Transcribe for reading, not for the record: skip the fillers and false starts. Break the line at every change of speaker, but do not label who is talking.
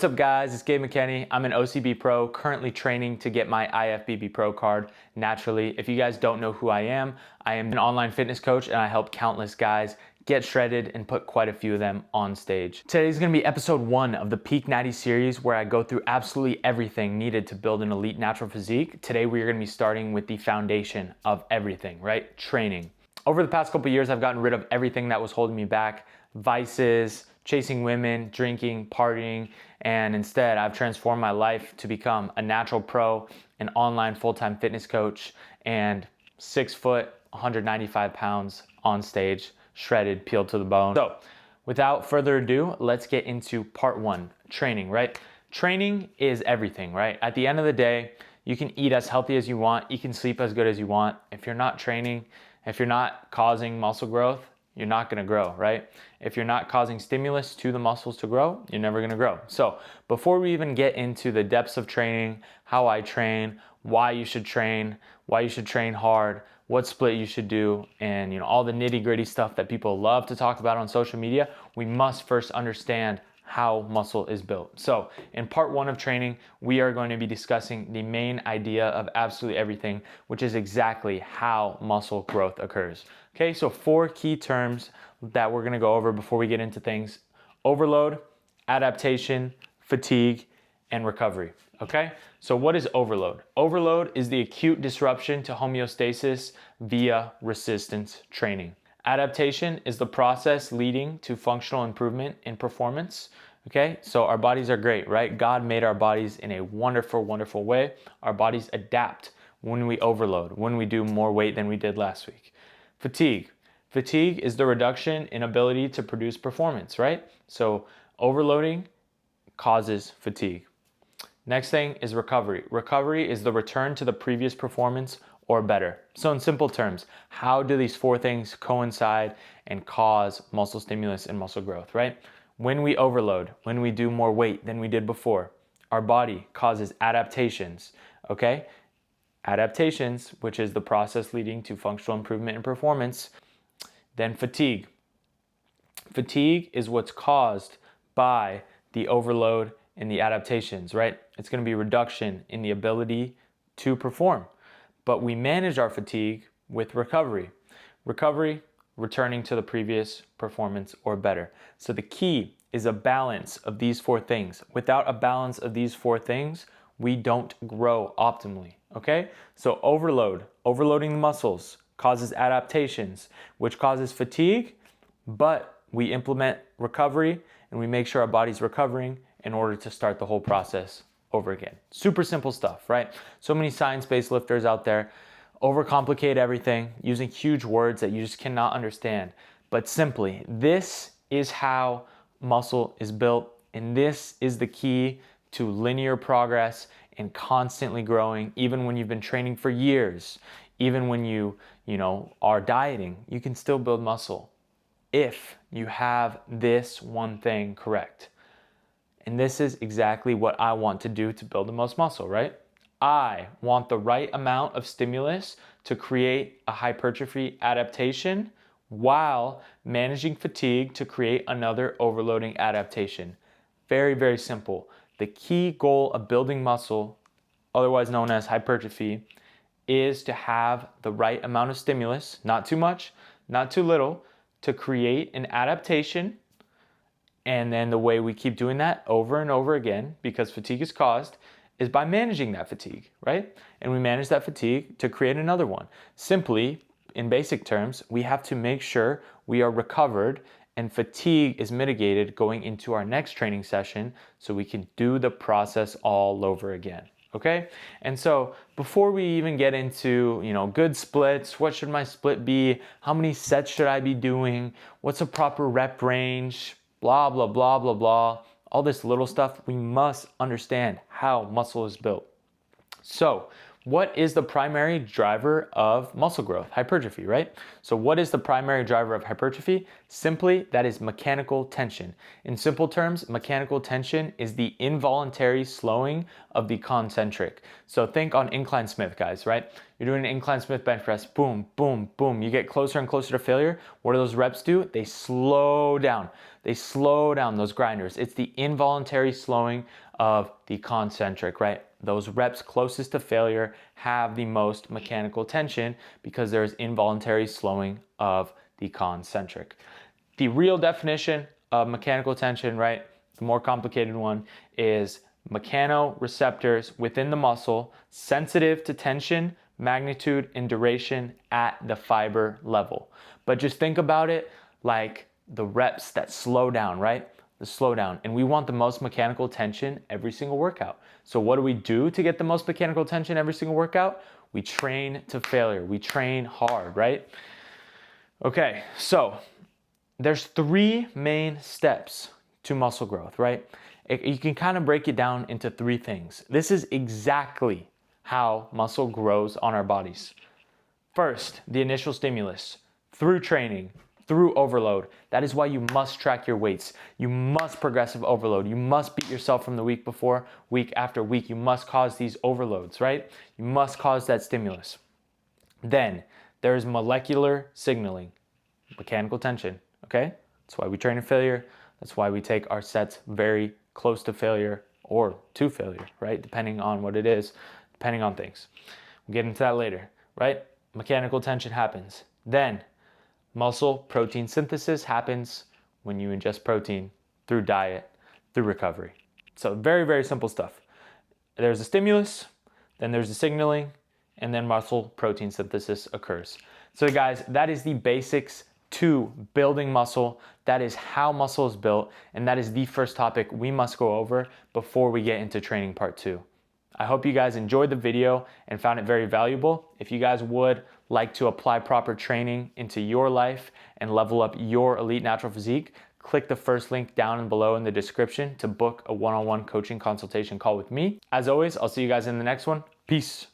What's up guys, it's Gabe McKinney. I'm an OCB Pro, currently training to get my IFBB Pro card naturally. If you guys don't know who I am an online fitness coach and I help countless guys get shredded and put quite a few of them on stage. Today's gonna be episode 1 of the Peak Natty series where I go through absolutely everything needed to build an elite natural physique. Today we're gonna be starting with the foundation of everything, right? Training. Over the past couple years, I've gotten rid of everything that was holding me back, vices, chasing women, drinking, partying, and instead I've transformed my life to become a natural pro, an online full-time fitness coach, and 6 foot, 195 pounds on stage, shredded, peeled to the bone. So without further ado, let's get into part 1, training, right? Training is everything, right? At the end of the day, you can eat as healthy as you want, you can sleep as good as you want. If you're not training, if you're not causing muscle growth, you're not gonna grow, right? If you're not causing stimulus to the muscles to grow, you're never gonna grow. So before we even get into the depths of training, how I train, why you should train hard, what split you should do, and all the nitty-gritty stuff that people love to talk about on social media, we must first understand how muscle is built. So in part 1 of training, we are going to be discussing the main idea of absolutely everything, which is exactly how muscle growth occurs. Okay, so 4 key terms that we're gonna go over before we get into things: overload, adaptation, fatigue, and recovery. Okay, so what is overload? Overload is the acute disruption to homeostasis via resistance training. Adaptation is the process leading to functional improvement in performance. Okay, so our bodies are great, right? God made our bodies in a wonderful, wonderful way. Our bodies adapt when we overload, when we do more weight than we did last week. Fatigue. Fatigue is the reduction in ability to produce performance, right? So overloading causes fatigue. Next thing is recovery. Recovery is the return to the previous performance or better. So in simple terms, how do these 4 things coincide and cause muscle stimulus and muscle growth, right? When we overload, when we do more weight than we did before, our body causes adaptations, okay? Adaptations, which is the process leading to functional improvement in performance. Then fatigue. Fatigue is what's caused by the overload and the adaptations, right? It's gonna be reduction in the ability to perform. But we manage our fatigue with recovery. Recovery, returning to the previous performance or better. So the key is a balance of these 4 things. Without a balance of these 4 things, we don't grow optimally, okay? So overloading the muscles causes adaptations, which causes fatigue, but we implement recovery and we make sure our body's recovering in order to start the whole process over again. Super simple stuff, right? So many science-based lifters out there overcomplicate everything using huge words that you just cannot understand. But simply, this is how muscle is built, and this is the key to linear progress and constantly growing. Even when you've been training for years, even when you are dieting, you can still build muscle if you have this one thing correct. And this is exactly what I want to do to build the most muscle, right? I want the right amount of stimulus to create a hypertrophy adaptation while managing fatigue to create another overloading adaptation. Very, very simple. The key goal of building muscle, otherwise known as hypertrophy, is to have the right amount of stimulus, not too much, not too little, to create an adaptation. And then the way we keep doing that over and over again, because fatigue is caused, is by managing that fatigue, right? And we manage that fatigue to create another one. Simply, in basic terms, we have to make sure we are recovered and fatigue is mitigated going into our next training session so we can do the process all over again, okay? And so before we even get into, good splits, what should my split be? How many sets should I be doing? What's a proper rep range? Blah, blah, blah, blah, blah. All this little stuff, we must understand how muscle is built. So What is the primary driver of muscle growth? Hypertrophy, right? So what is the primary driver of hypertrophy? Simply, that is mechanical tension. In simple terms, mechanical tension is the involuntary slowing of the concentric. So think on incline Smith, guys, right? You're doing an incline Smith bench press, boom, boom, boom. You get closer and closer to failure. What do those reps do? They slow down. They slow down those grinders. It's the involuntary slowing of the concentric, right? Those reps closest to failure have the most mechanical tension because there's involuntary slowing of the concentric. The real definition of mechanical tension, right, the more complicated one, is mechanoreceptors within the muscle sensitive to tension, magnitude, and duration at the fiber level. But just think about it like the reps that slow down, right? The slowdown, and we want the most mechanical tension every single workout. So what do we do to get the most mechanical tension every single workout? We train to failure. We train hard, right? Okay, so there's 3 main steps to muscle growth, right? You can kind of break it down into 3 things. This is exactly how muscle grows on our bodies. First, the initial stimulus through training, through overload. That is why you must track your weights. You must progressive overload. You must beat yourself from the week before, week after week. You must cause these overloads, right? You must cause that stimulus. Then there's molecular signaling, mechanical tension, okay? That's why we train in failure. That's why we take our sets very close to failure or to failure, right? Depending on what it is, depending on things. We'll get into that later, right? Mechanical tension happens. Then muscle protein synthesis happens when you ingest protein through diet, through recovery. So very, very simple stuff. There's a stimulus, then there's a signaling, and then muscle protein synthesis occurs. So guys, that is the basics to building muscle. That is how muscle is built, and that is the first topic we must go over before we get into training part 2. I hope you guys enjoyed the video and found it very valuable. If you guys would like to apply proper training into your life and level up your elite natural physique, click the first link down and below in the description to book a one-on-one coaching consultation call with me. As always, I'll see you guys in the next one. Peace.